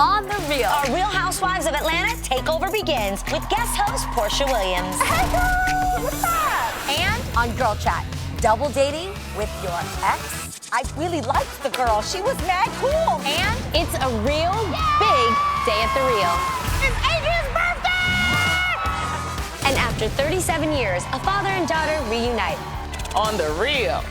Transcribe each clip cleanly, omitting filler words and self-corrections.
On the Real, our Real Housewives of Atlanta takeover begins with guest host Porsha Williams. Hey girl, what's up? And on Girl Chat, double dating with your ex. I really liked the girl. She was mad cool. And it's a real big day at the Real. It's Adrienne's birthday! And after 37 years, a father and daughter reunite. On the Real.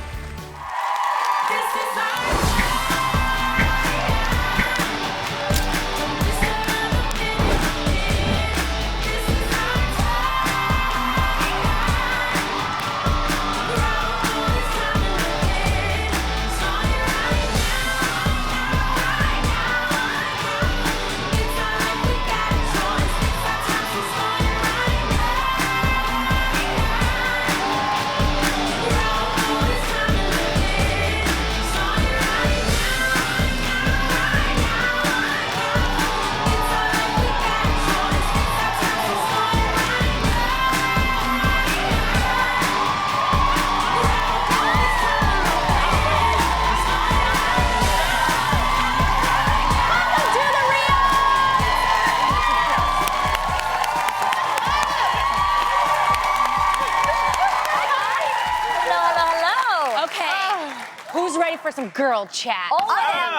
Who's ready for some girl chat? Oh,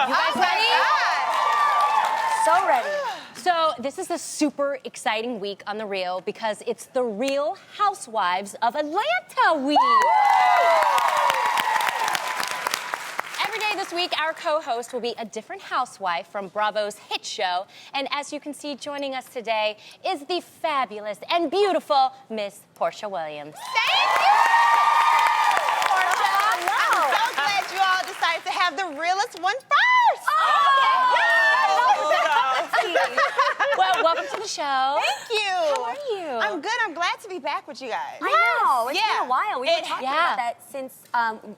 you guys ready? So ready. So this is a super exciting week on The Real because it's the Real Housewives of Atlanta week. Every day this week, our co-host will be a different housewife from Bravo's hit show. And as you can see, joining us today is the fabulous and beautiful Miss Porsha Williams. Thank you! I'm so glad you all decided to have the realest one first. Well, welcome to the show. Thank you. How are you? I'm good. I'm glad to be back with you guys. I know. It's been a while. We were talking about that since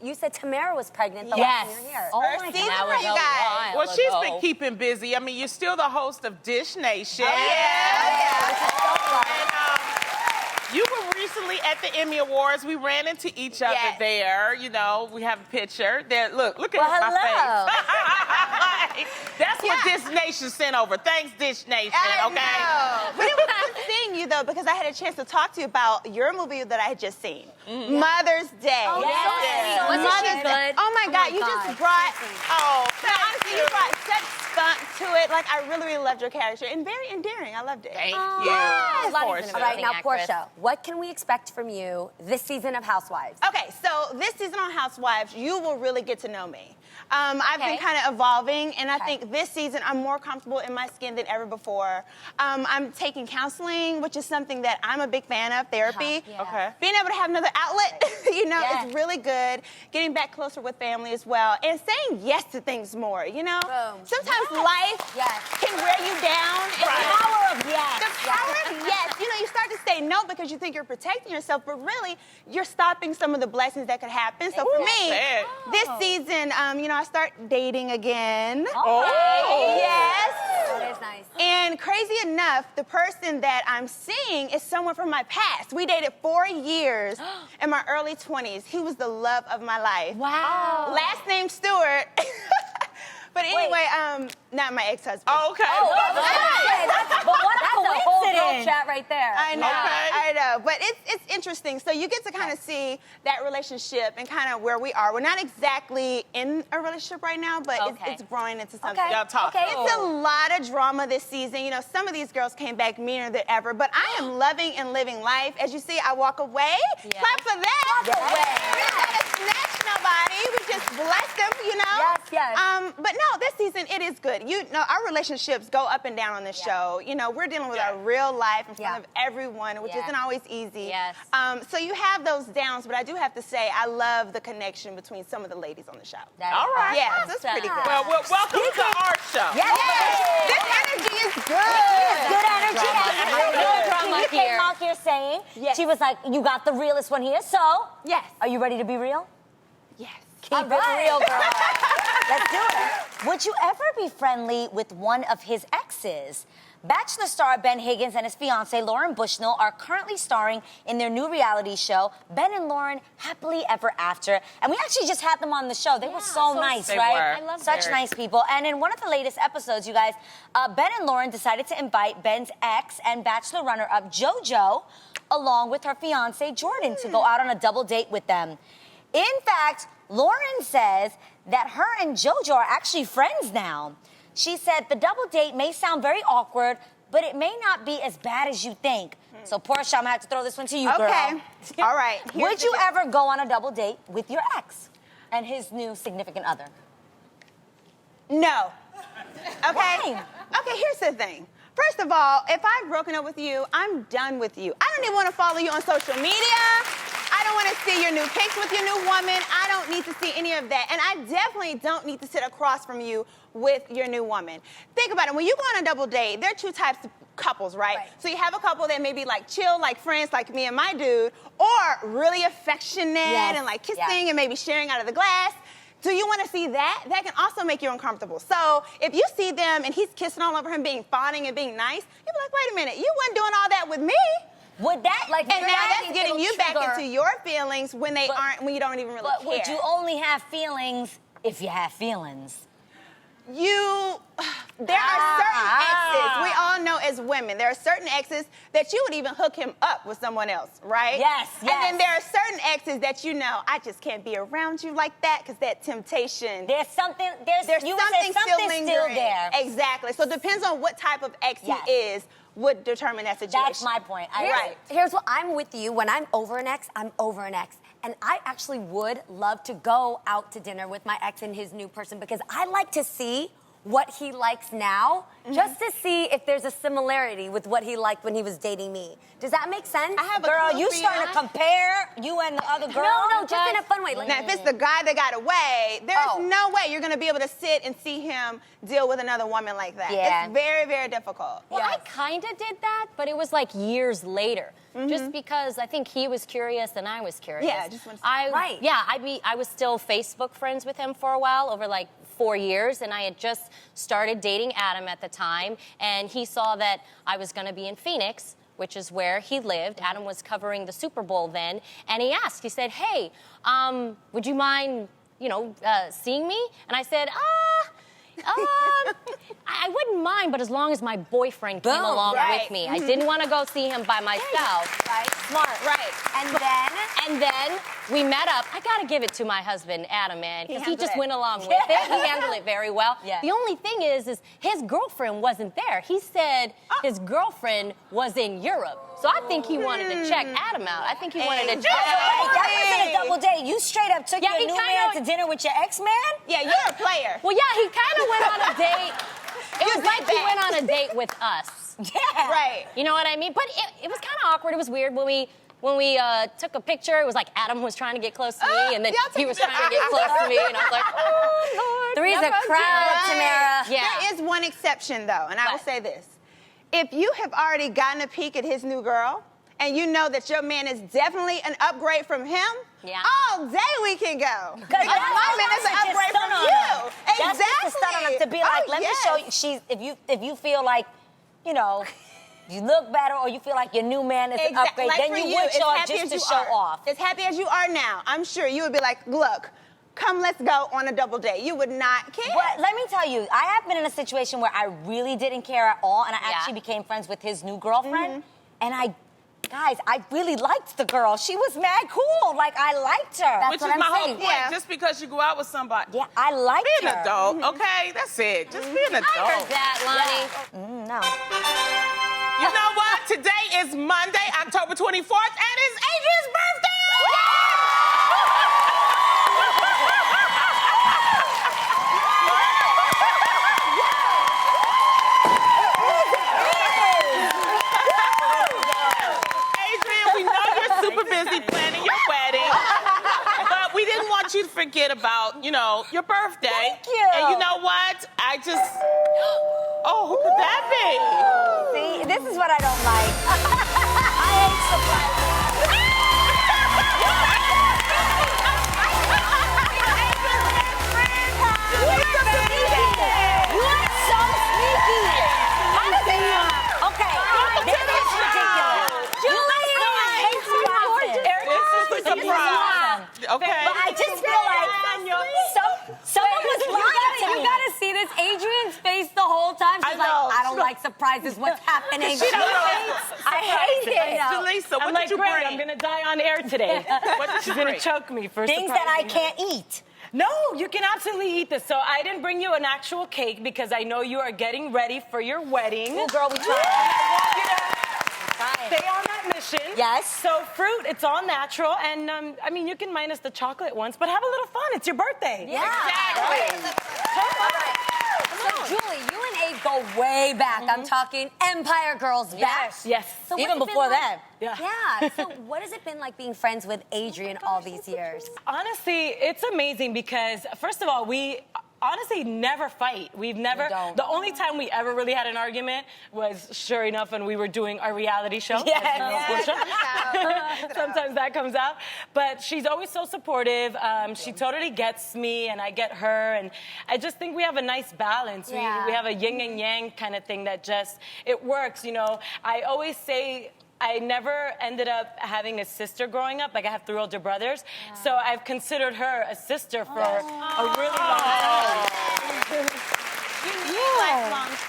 you said Tamara was pregnant the last time you were here. Oh First my season God. for you guys. Well, she's been keeping busy. I mean, you're still the host of Dish Nation. You were recently at the Emmy Awards. We ran into each other there. You know, we have a picture. There, look at my face. That's what Dish Nation sent over. Thanks, Dish Nation, okay? But it was good seeing you, though, because I had a chance to talk to you about your movie that I had just seen, Mother's Day. Oh, yes. Wasn't she Mother's good? Oh, my God. You just brought, Thank you brought such spunk to it. Like, I really, really loved your character. And very endearing. I loved it. Thank you. Yes. Porsha. All right, now, Actress. Porsha, what can we expect from you this season of Housewives? Okay, so this season on Housewives, you will really get to know me. I've been kind of evolving, and I think this season I'm more comfortable in my skin than ever before. I'm taking counseling, which is something that I'm a big fan of, therapy. Okay. Being able to have another outlet, you know, is really good. Getting back closer with family as well, and saying yes to things more, you know? Boom. Sometimes life can wear you down. The power of yes. The power of yes. You know, you start to say no because you think you're protecting yourself, but really, you're stopping some of the blessings that could happen. So for me, this season, you know, I start dating again. Oh. Yes. That is nice. And crazy enough, the person that I'm seeing is someone from my past. We dated 4 years in my early 20s. He was the love of my life. Wow. Last name Stewart. But anyway, not my ex-husband. Oh, okay. But what a whole girl chat right there. I know, Okay. I know. But it's interesting. So you get to kind of see that relationship and kind of where we are. We're not exactly in a relationship right now, but it's growing into something. Y'all talk. It's a lot of drama this season. You know, some of these girls came back meaner than ever, but I am loving and living life. As you see, I walk away. Clap for that. Walk away. We don't gotta snatch nobody. We just bless them, you know? Yes. But no, this season, it is good. You know, our relationships go up and down on this show. You know, we're dealing with our real life in front of everyone, which isn't always easy. Yes. So you have those downs, but I do have to say, I love the connection between some of the ladies on the show. All right. Yeah, so it's pretty good. Well, welcome to our show. Yes. This energy is good. Good energy. No drama You here. came out here saying, Yes. she was like, you got the realest one here, so Yes. are you ready to be real? Yes. Keep it real, girl. Let's do it. Would you ever be friendly with one of his exes? Bachelor star Ben Higgins and his fiancée Lauren Bushnell are currently starring in their new reality show, Ben and Lauren Happily Ever After. And we actually just had them on the show. They were so nice, right? I love Such nice people. And in one of the latest episodes, you guys, Ben and Lauren decided to invite Ben's ex and Bachelor runner-up JoJo along with her fiancé Jordan to go out on a double date with them. In fact, Lauren says that her and JoJo are actually friends now. She said the double date may sound very awkward, but it may not be as bad as you think. So, Porsha, I'm gonna have to throw this one to you, girl. Okay. All right. Would you ever go on a double date with your ex and his new significant other? No. Okay? Why? Okay, here's the thing. First of all, if I've broken up with you, I'm done with you. I don't even want to follow you on social media. I don't want to see your new pics with your new woman. I don't need to see any of that. And I definitely don't need to sit across from you with your new woman. Think about it. When you go on a double date, there are two types of couples, right? So you have a couple that may be like chill, like friends, like me and my dude, or really affectionate and like kissing and maybe sharing out of the glass. Do you want to see that? That can also make you uncomfortable. So if you see them and he's kissing all over him, being fawning and being nice, you'll be like, wait a minute, you weren't doing all that with me. Would that Like, And now that's it'll getting you back trigger- into your feelings when they aren't, when you don't even really But care. would you only have feelings if you have feelings? There are certain exes, we all know as women, there are certain exes that you would even hook him up with someone else, right? Yes, And then there are certain exes that you know, I just can't be around you like that because that temptation. There's something, There's you would say something still something's lingering. there. Exactly. So it depends on what type of ex Yes. he is would determine that situation. That's my point. Here's what I'm with you. When I'm over an ex, I'm over an ex. And I actually would love to go out to dinner with my ex and his new person because I like to see what he likes now, just to see if there's a similarity with what he liked when he was dating me. Does that make sense? I have a Girl, clue you for starting to compare you and the other girl? No, just in a fun way. Like, Now, if it's the guy that got away, there's no way you're going to be able to sit and see him deal with another woman like that. Yeah. It's very, very difficult. Well, I kind of did that, but it was like years later. Just because I think he was curious and I was curious. Yeah, just want to- I was still Facebook friends with him for a while, over like 4 years, and I had just started dating Adam at the time, and he saw that I was going to be in Phoenix, which is where he lived. Adam was covering the Super Bowl then, and he asked, he said, hey, would you mind, seeing me? And I said, I wouldn't mind, but as long as my boyfriend came along with me. I didn't want to go see him by myself. Right, smart. Right. And then we met up. I got to give it to my husband, Adam, man, because he handled just it. went along with it. He handled it very well. Yeah. The only thing is his girlfriend wasn't there. He said his girlfriend was in Europe. So I think he wanted to check Adam out. I think he wanted to check That out. wasn't a double date. You straight up took Yeah, your he new kinda- man to dinner with your ex-man? Yeah, you're a player. Well, yeah, he kind of went on a date. It was did like he that. went on a date with us. Yeah. Right. You know what I mean? But it was kind of awkward. It was weird when we took a picture. It was like Adam was trying to get close to me, and then y'all took he was a trying to get close to me, and I was like, oh Lord. Three's a crowd, Right. Tamara. Yeah. There is one exception, though, and I will What? say this. If you have already gotten a peek at his new girl, and you know that your man is definitely an upgrade from him, all day we can go. Because my man is an upgrade from you. That's just to stun on him, to be like, let me show you. If you feel like, you look better, or you feel like your new man is an upgrade, Like then for you would as show up happy just as to you show are. off. As happy as you are now, I'm sure you would be like, look, come, let's go on a double date. You would not care. But let me tell you, I have been in a situation where I really didn't care at all, and I actually became friends with his new girlfriend, and I really liked the girl. She was mad cool. Like, I liked her. That's Which what is I'm my whole saying. point. Yeah. Just because you go out with somebody. Yeah, I liked Be an her. adult, okay? That's it. Just be an adult. I heard that, Lonnie. No. You know what? Today is Monday, October 24th, and it's Adrienne's birthday! Adrienne, we know you're super busy planning your wedding, but we didn't want you to forget about, your birthday. Thank you. And you know what? Oh, who could that be? See, this is what I don't like. I hate surprises. don't like surprises. What's happening? I hate it. Jalisa, what did you great, bring? I'm gonna die on air today. What did you She's gonna bring? choke me for Things that I surprising her. can't eat. No, you can absolutely eat this. So I didn't bring you an actual cake because I know you are getting ready for your wedding. Oh, girl, we And tried. I want you to stay on that mission. Yes. So fruit, it's all natural, and I mean, you can minus the chocolate ones, but have a little fun. It's your birthday. Yeah. Exactly. All right. So, Julie, you and Abe go way back. I'm talking Empire Girls back. Yes. So Even what's it before been like- that. Yeah. So what has it been like being friends with Adrienne all these years? Honestly, it's amazing because, first of all, we honestly never fight. We've never. don't. The only time we ever really had an argument was, sure enough, when we were doing our reality show. Yes. as you know, Porsha. Sometimes that comes out. But she's always so supportive. She totally gets me, and I get her. And I just think we have a nice balance. Yeah. We have a yin and yang kind of thing that just, it works, you know. I always say, I never ended up having a sister growing up. Like, I have 3 older brothers. So I've considered her a sister for a really long time.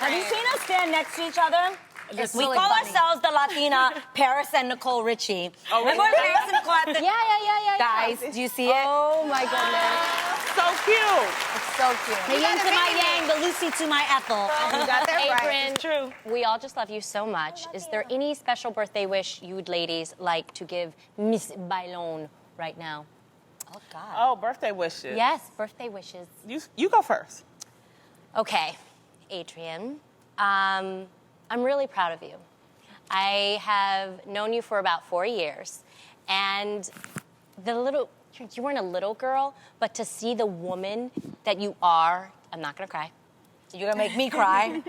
Have you seen us stand next to each other? It's We really call funny. ourselves the Latina Paris and Nicole Richie. Oh, Remember really? Paris and Nicole at the... Yeah. Guys, do you see it? Oh my goodness. So cute. It's so cute. The yin to my yang, the Lucy to my Ethel. You got that right. Adrienne, It's true. we all just love you so much. Is there any special birthday wish you would ladies like to give Miss Bailon right now? Oh, God. Oh, birthday wishes. Yes, birthday wishes. You go first. Okay, Adrienne, I'm really proud of you. I have known you for about 4 years, and you weren't a little girl, but to see the woman that you are, I'm not gonna cry. You're gonna make me cry.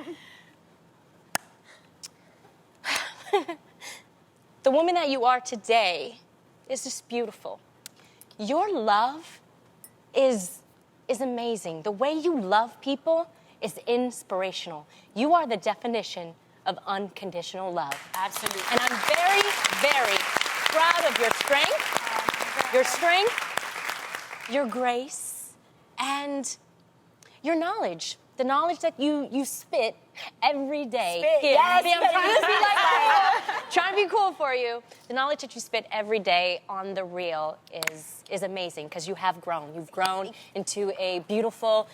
The woman that you are today is just beautiful. Your love is amazing. The way you love people is inspirational. You are the definition of unconditional love. Absolutely. And I'm very, very proud of your strength, your grace, and your knowledge. The knowledge that you spit every day. Spit, yes, See, I'm you trying to better be use like that. trying to be cool for you. The knowledge that you spit every day on the reel is amazing because you have grown. You've grown into a beautiful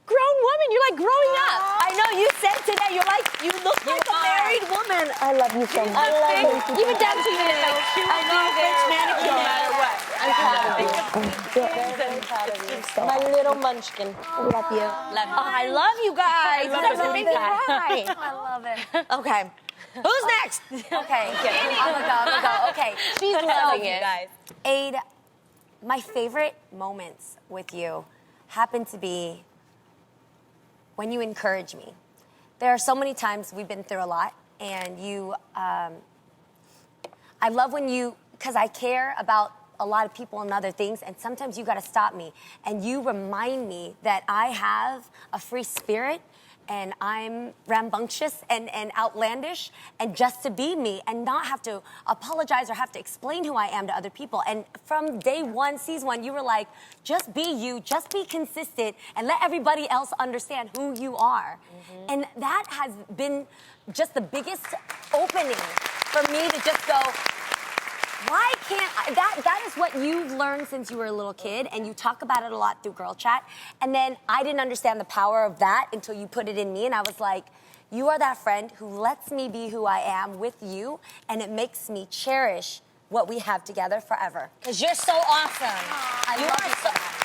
grown woman. You're like growing up. I know you said today, you look like a married woman. I love you so much. I love you. Even down to your nails. I know, French manicure. No matter what. I'm proud of you. My little munchkin. I love you. I love you guys. love That's it. what made me cry. I love it. Okay. Who's next? Okay, I'm gonna go. Okay, She's loving it. guys. Aid, my favorite moments with you happen to be when you encourage me. There are so many times we've been through a lot, and you, I love when you, because I care about a lot of people and other things, and sometimes you gotta stop me, and you remind me that I have a free spirit, and I'm rambunctious and outlandish, and just to be me and not have to apologize or have to explain who I am to other people. And from day one, season 1, you were like, just be you, just be consistent, and let everybody else understand who you are. And that has been just the biggest opening for me to just go, why can't I? That is what you've learned since you were a little kid, and you talk about it a lot through Girl Chat. And then I didn't understand the power of that until you put it in me, and I was like, you are that friend who lets me be who I am with you, and it makes me cherish what we have together forever. Because you're so awesome. I love you so much.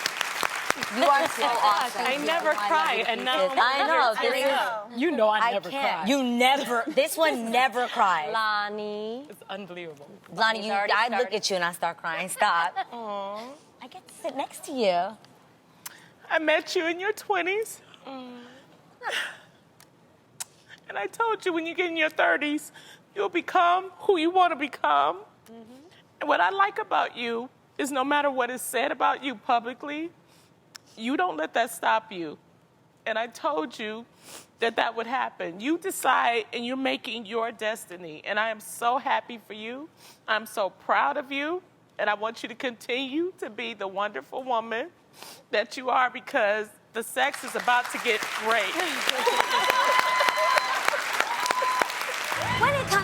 You are so awesome. I never cry, and now I know. you know I I never can't. cry. You never. This one never cries. Lonnie. It's unbelievable. Lonnie, He's already I look started. at you and I start crying. Stop. I get to sit next to you. I met you in your 20s. And I told you when you get in your 30s, you'll become who you want to become. And what I like about you is no matter what is said about you publicly, you don't let that stop you. And I told you that that would happen. You decide and you're making your destiny. And I am so happy for you. I'm so proud of you. And I want you to continue to be the wonderful woman that you are because the sex is about to get great.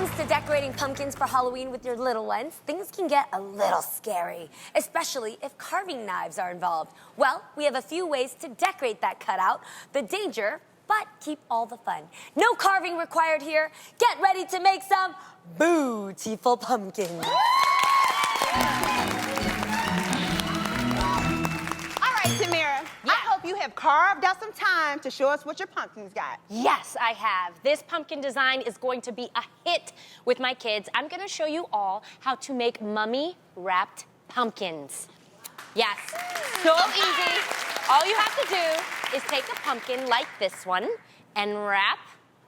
comes to decorating pumpkins for Halloween with your little ones, things can get a little scary, especially if carving knives are involved. Well, we have a few ways to decorate that cutout. The danger, but keep all the fun. No carving required here. Get ready to make some beautiful pumpkins. Tamara, I hope you have carved out some time to show us what your pumpkins got. Yes, I have. This pumpkin design is going to be a hit with my kids. I'm going to show you all how to make mummy-wrapped pumpkins. Yes, so easy. All you have to do is take a pumpkin like this one and wrap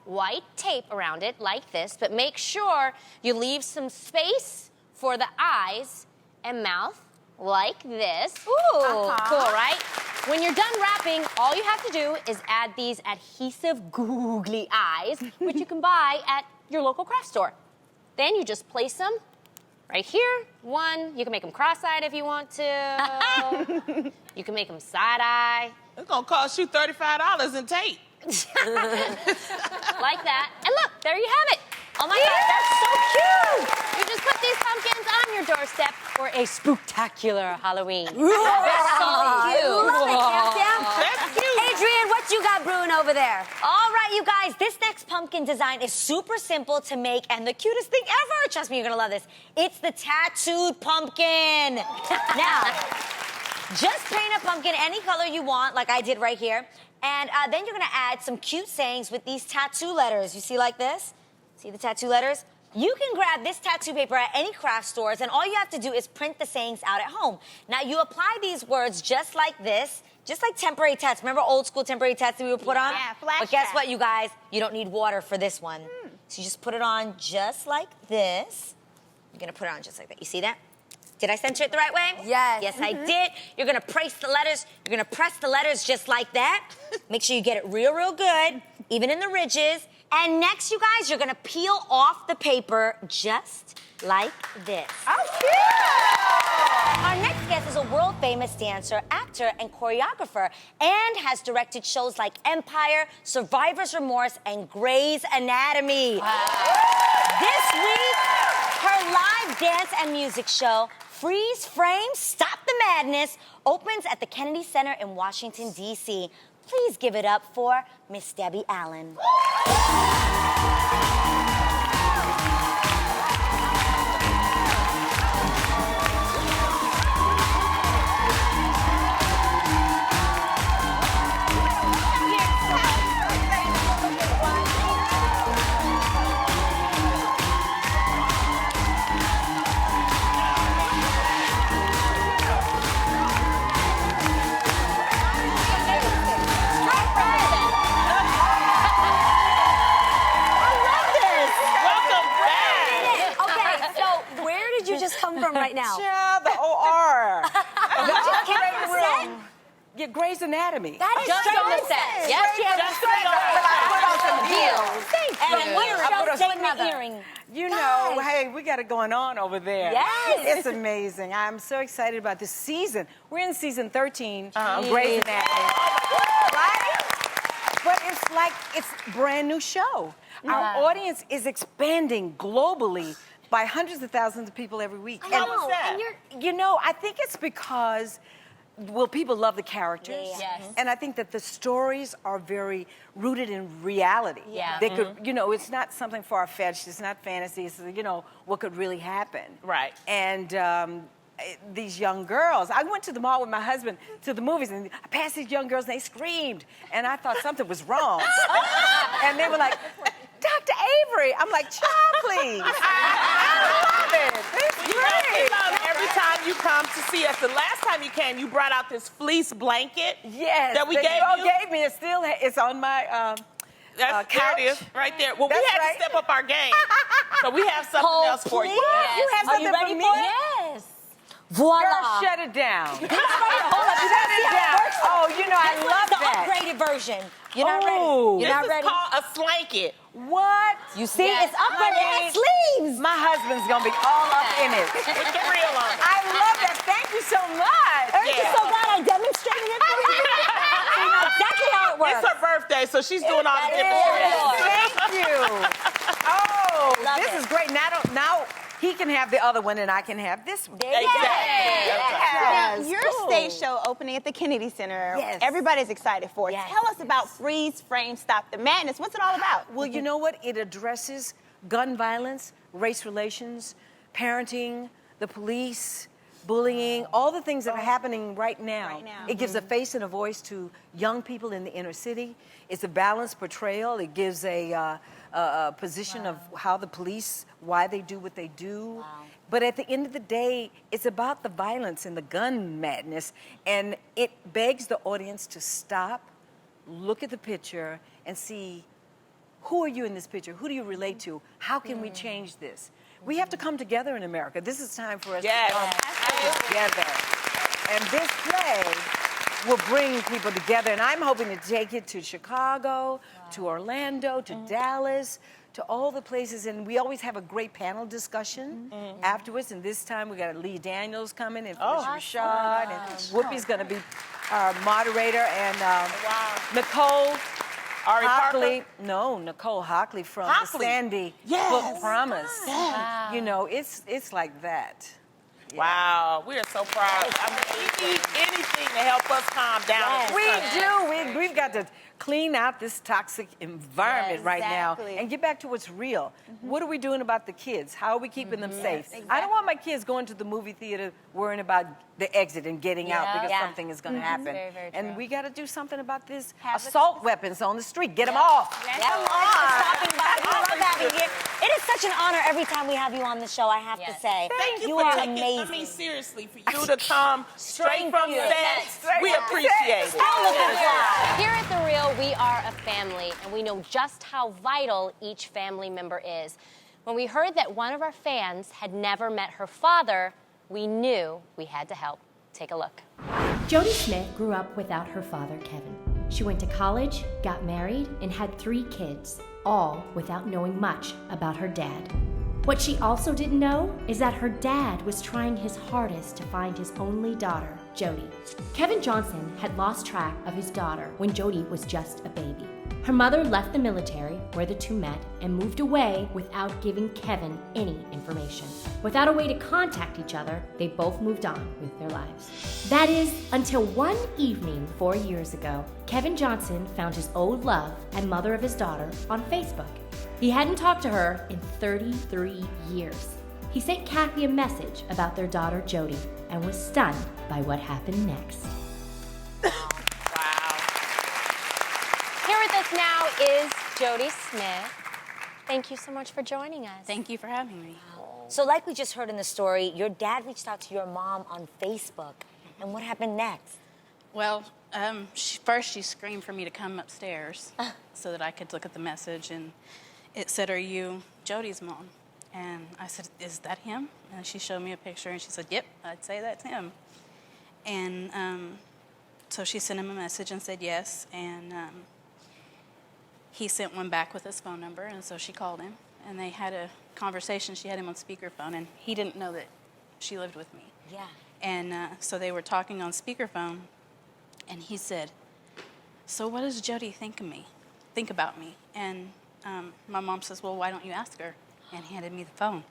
white tape around it like this, but make sure you leave some space for the eyes and mouth like this. Ooh, cool, right? When you're done wrapping, all you have to do is add these adhesive googly eyes, which you can buy at your local craft store. Then you just place them right here. One, you can make them cross-eyed if you want to. You can make them side-eye. It's gonna cost you $35 in tape. Like that. And look, there you have it. Oh my God, that's so cute! You just put these pumpkins on your doorstep for a spooktacular Halloween. That's so cute. Love it, Cam. That's cute. Adrienne, what you got brewing over there? All right, you guys, this next pumpkin design is super simple to make and the cutest thing ever. Trust me, you're gonna love this. It's the tattooed pumpkin. Now, just paint a pumpkin any color you want, like I did right here. And then you're gonna add some cute sayings with these tattoo letters. You see like this? See the tattoo letters? You can grab this tattoo paper at any craft stores, and all you have to do is print the sayings out at home. Now, you apply these words just like this, just like temporary tats. Remember old school temporary tats that we would put on? Yeah, flash But guess tats. what, you guys? You don't need water for this one. So you just put it on just like this. You're gonna put it on just like that. You see that? Did I center it the right way? Yes. Yes, I did. You're gonna press the letters. You're gonna press the letters just like that. Make sure you get it real, real good, even in the ridges. And next, you guys, you're gonna peel off the paper just like this. Oh, cute! Our next guest is a world-famous dancer, actor, and choreographer, and has directed shows like Empire, Survivor's Remorse, and Grey's Anatomy. This week, her live dance and music show, Freeze Frame, Stop the Madness, opens at the Kennedy Center in Washington, D.C. Please give it up for Miss Debbie Allen. Come from right now? Yeah, the OR. You just came from the set? Yeah, Grey's Anatomy. That is Just from the set. Yes, she has Just straight put on some heels. And I put we're a- showing the earring. You know, hey, we got it going on over there. Yes. It's amazing. I'm so excited about this season. We're in season 13 of Grey's Anatomy. Right? But it's like, it's a brand new show. Our audience is expanding globally by hundreds of thousands of people every week. How was that? And you know, I think it's because, well, people love the characters. Yeah. Yes. And I think that the stories are very rooted in reality. Yeah. They could, you know, it's not something far-fetched. It's not fantasy. It's, you know, what could really happen. Right. And these young girls, I went to the mall with my husband to the movies, and I passed these young girls, and they screamed. And I thought something was wrong. And they were like, Dr. Avery. I'm like, child, please. I love it. It's You know, we great. love every time you come to see us. The last time you came, you brought out this fleece blanket. Yes. That we that gave you all you. gave me. It's still, it's on my There couch. it is, right there. Well, That's we had right. to step up our game. So we have something else for you. Yes. You have Are you something ready for me? for it? Yes. Voila. Girl, shut it down. Hold up. You Shut it down. Oh, you know, I This love one's the that. upgraded version. You're not Oh. ready. You're This not is ready. called a slanket. What? You see, Yes, it's upgraded. It has sleeves. My husband's gonna be all up in it. With the reel on it. I love that. Thank you so much. Aren't you Yeah. so glad I demonstrated it for you? So you know exactly how it works. It's her birthday, so she's doing all the That different is. tricks. Thank you. Oh, Love this it. is he can have the other one and I can have this one. Exactly. Now, your stage show opening at the Kennedy Center, Yes. everybody's excited for. Yes. Tell us about Freeze, Frame, Stop the Madness. What's it all about? Well, you know what? It addresses gun violence, race relations, parenting, the police, bullying, all the things that are happening right now. Right now. It gives a face and a voice to young people in the inner city. It's a balanced portrayal. It gives a position of how the police, why they do what they do. But at the end of the day, it's about the violence and the gun madness. And it begs the audience to stop, look at the picture, and see, who are you in this picture? Who do you relate to? How can we change this? We have to come together in America. This is time for us to come together. And this play will bring people together. And I'm hoping to take it to Chicago, to Orlando, to Dallas, to all the places. And we always have a great panel discussion afterwards. And this time we got Lee Daniels coming and Felicia Rashad. And Whoopi's going to be our moderator. And Nicole Hockley. No, Nicole Hockley from the Sandy Book Promise. Wow. You know, it's like that. Wow, we are so proud. I mean, we need anything to help us calm down. We do. We've got to clean out this toxic environment right now exactly. and get back to what's real. What are we doing about the kids? How are we keeping them safe? I don't want my kids going to the movie theater worrying about the exit and getting out because something is going to happen. Very, very and true. we got to do something about this assault weapons on the street. Get them off. Stopping by. We love having you here. It is such an honor every time we have you on the show, I have to say. Thank you You for are taking, amazing. I mean, seriously, for you to come straight from set, we appreciate it. Here at The Real, we are a family, and we know just how vital each family member is. When we heard that one of our fans had never met her father, we knew we had to help. Take a look. Jody Smith grew up without her father, Kevin. She went to college, got married, and had 3 kids, all without knowing much about her dad. What she also didn't know is that her dad was trying his hardest to find his only daughter, Jody. Kevin Johnson had lost track of his daughter when Jody was just a baby. Her mother left the military, where the two met, and moved away without giving Kevin any information. Without a way to contact each other, they both moved on with their lives. That is, until one evening 4 years ago, Kevin Johnson found his old love and mother of his daughter on Facebook. He hadn't talked to her in 33 years. He sent Kathy a message about their daughter Jody and was stunned by what happened next. Here with us now is Jody Smith. Thank you so much for joining us. Thank you for having me. So like we just heard in the story, your dad reached out to your mom on Facebook. And what happened next? Well, first she screamed for me to come upstairs so that I could look at the message, and it said, "Are you Jody's mom?" And I said, "Is that him?" And she showed me a picture, and she said, "Yep, I'd say that's him." And so she sent him a message and said yes, and he sent one back with his phone number, and so she called him, and they had a conversation. She had him on speakerphone, and he didn't know that she lived with me. Yeah. And so they were talking on speakerphone, and he said, "So what does Jody think about me?" And my mom says, "Well, why don't you ask her?" And handed me the phone.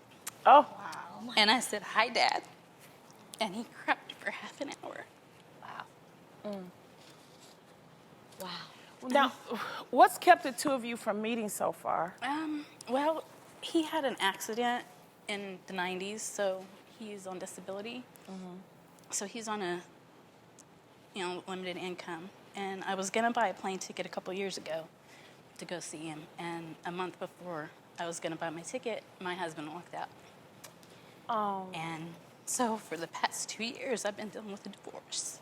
Oh, wow. And I said, "Hi, Dad." And he cried for half an hour. Wow. Now, what's kept the two of you from meeting so far? Well, he had an accident in the 90s, so he's on disability. So he's on a, limited income. And I was gonna buy a plane ticket a couple years ago to go see him. And a month before I was gonna buy my ticket, my husband walked out. Oh. And so for the past 2 years, I've been dealing with a divorce.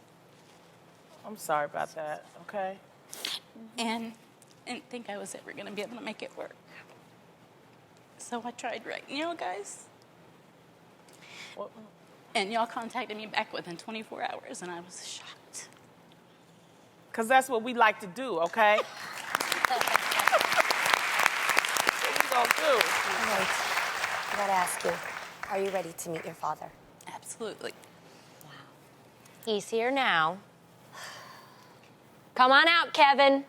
I'm sorry about that, okay? And I didn't think I was ever gonna be able to make it work. So I tried writing y'all guys. What? And y'all contacted me back within 24 hours, and I was shocked. Because that's what we like to do, okay? What we gonna do? Wait, I gotta ask you, are you ready to meet your father? Absolutely. He's here now. Come on out, Kevin.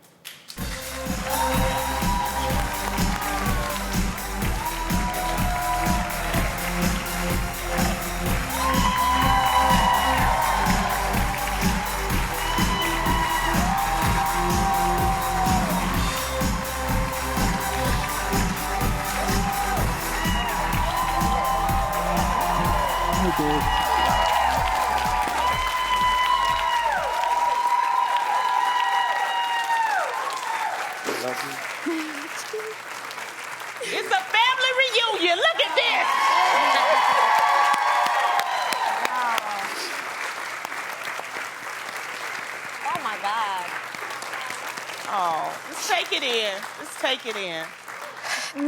It's a family reunion. Look at this. Oh my God. Oh, let's take it in. Let's take it in.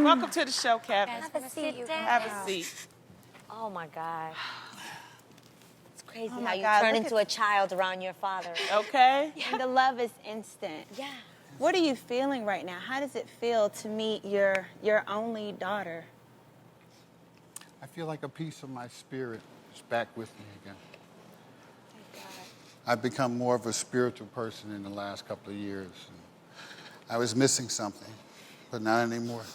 Welcome to the show, Kevin. Have a seat, you guys. Have a seat. Oh my God. It's crazy Oh how my you God, turn look into a child around your father. Okay. And the love is instant. Yeah. What are you feeling right now? How does it feel to meet your only daughter? I feel like a piece of my spirit is back with me again. I've become more of a spiritual person in the last couple of years. I was missing something, but not anymore.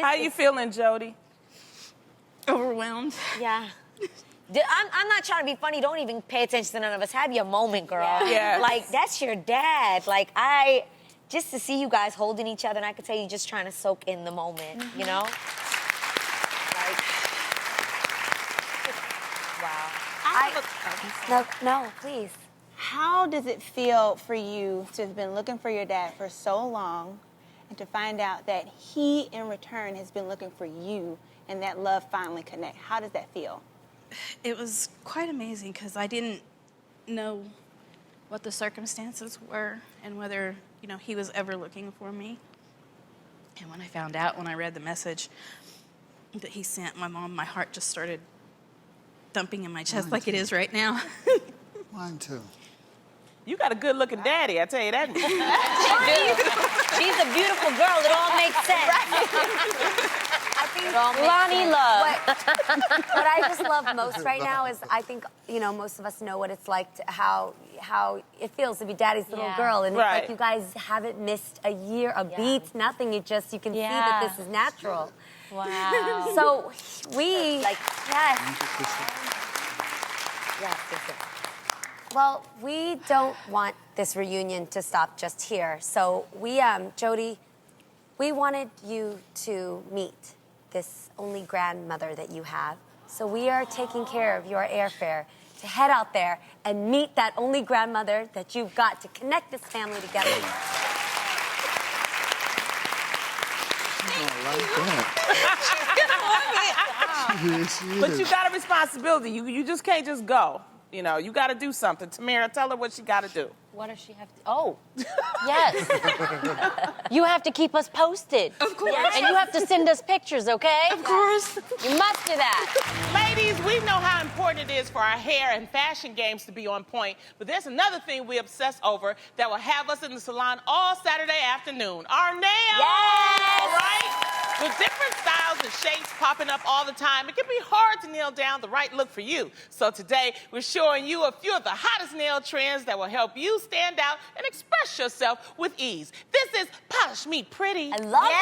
How you feeling, Jody? Overwhelmed. Yeah. I'm not trying to be funny. Don't even pay attention to none of us. Have your moment, girl. Yes. Like, that's your dad. Like, just to see you guys holding each other, and I could tell you just trying to soak in the moment, you know? Like, wow. No, please. How does it feel for you to have been looking for your dad for so long and to find out that he, in return, has been looking for you and that love finally connect? How does that feel? It was quite amazing because I didn't know what the circumstances were and whether, he was ever looking for me. And when I found out, when I read the message that he sent my mom, my heart just started thumping in my chest like it is right now. Mine too. You got a good-looking daddy, I tell you that. She's a beautiful girl. It all makes sense. I think Lonnie Love. what I just love most right now is I think, most of us know what it's like, how it feels to be daddy's little girl. And Right. it's like you guys haven't missed a year, a beat, nothing. You can see that this is natural. Wow. So yes. Well, we don't want this reunion to stop just here. So we, Jody, we wanted you to meet this only grandmother that you have. So we are taking care of your airfare to head out there and meet that only grandmother that you've got to connect this family together. But you got a responsibility. You just can't just go. You got to do something. Tamara, tell her what she got to do. What does she have to? Oh, yes. You have to keep us posted. Of course. And you have to send us pictures, okay? Of course. You must do that. Ladies, we know how important it is for our hair and fashion games to be on point, but there's another thing we obsess over that will have us in the salon all Saturday afternoon. Our nails! Yes! All right? With different styles and shapes popping up all the time, it can be hard to nail down the right look for you. So today, we're showing you a few of the hottest nail trends that will help you stand out and express yourself with ease. This is Polish Me Pretty. I love it.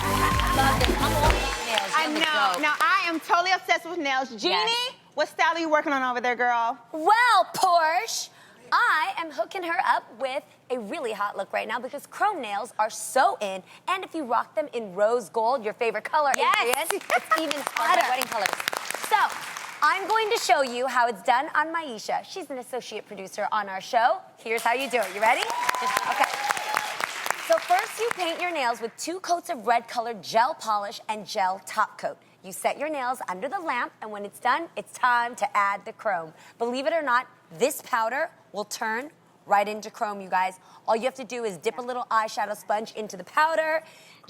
I love this. I'm all about nails. I Here we know. go. Now, I am totally obsessed with nails. Jeannie, Yes. what style are you working on over there, girl? Well, Porsche, I am hooking her up with a really hot look right now because chrome nails are so in. And if you rock them in rose gold, your favorite color, Adrienne, it's even hotter. My wedding colors. So, I'm going to show you how it's done on Maisha. She's an associate producer on our show. Here's how you do it. You ready? Okay. So first you paint your nails with 2 coats of red colored gel polish and gel top coat. You set your nails under the lamp, and when it's done, it's time to add the chrome. Believe it or not, this powder will turn right into chrome, you guys. All you have to do is dip a little eyeshadow sponge into the powder,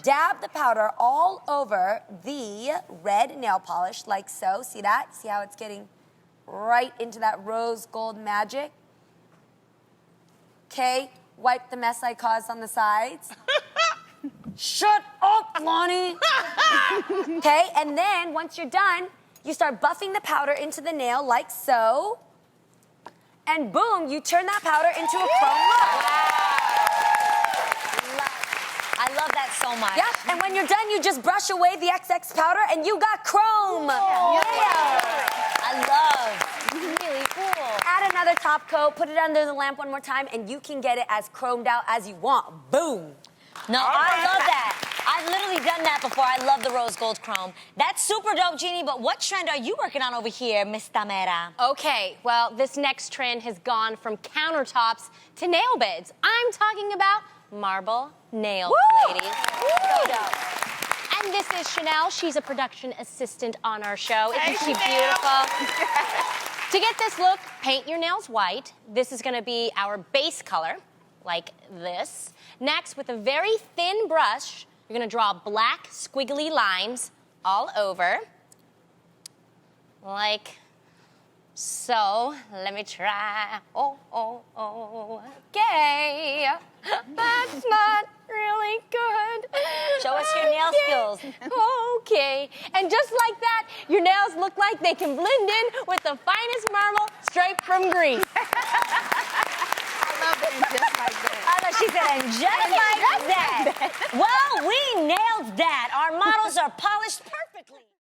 dab the powder all over the red nail polish, like so. See that? See how it's getting right into that rose gold magic? Okay, wipe the mess I caused on the sides. Shut up, Lonnie. Okay, and then once you're done, you start buffing the powder into the nail like so. And boom, you turn that powder into a chrome look. I love that so much. Yeah, and when you're done, you just brush away the XX powder and you got chrome. I love. Really cool. Add another top coat, put it under the lamp one more time, and you can get it as chromed out as you want. Boom. No, I love that. I've literally done that before. I love the rose gold chrome. That's super dope, Jeannie, but what trend are you working on over here, Miss Tamera? Okay, well, this next trend has gone from countertops to nail beds. I'm talking about marble nails, ladies. So dope. And this is Chanel. She's a production assistant on our show. Isn't she beautiful? To get this look, paint your nails white. This is gonna be our base color, like this. Next, with a very thin brush, you're gonna draw black squiggly lines all over, like so. Let me try. Okay. That's not really good. Show us your nail skills. Okay. And just like that, your nails look like they can blend in with the finest marble straight from Greece. I love it just like that. I know, she said, and just like that. Well, we nailed that. Our models are polished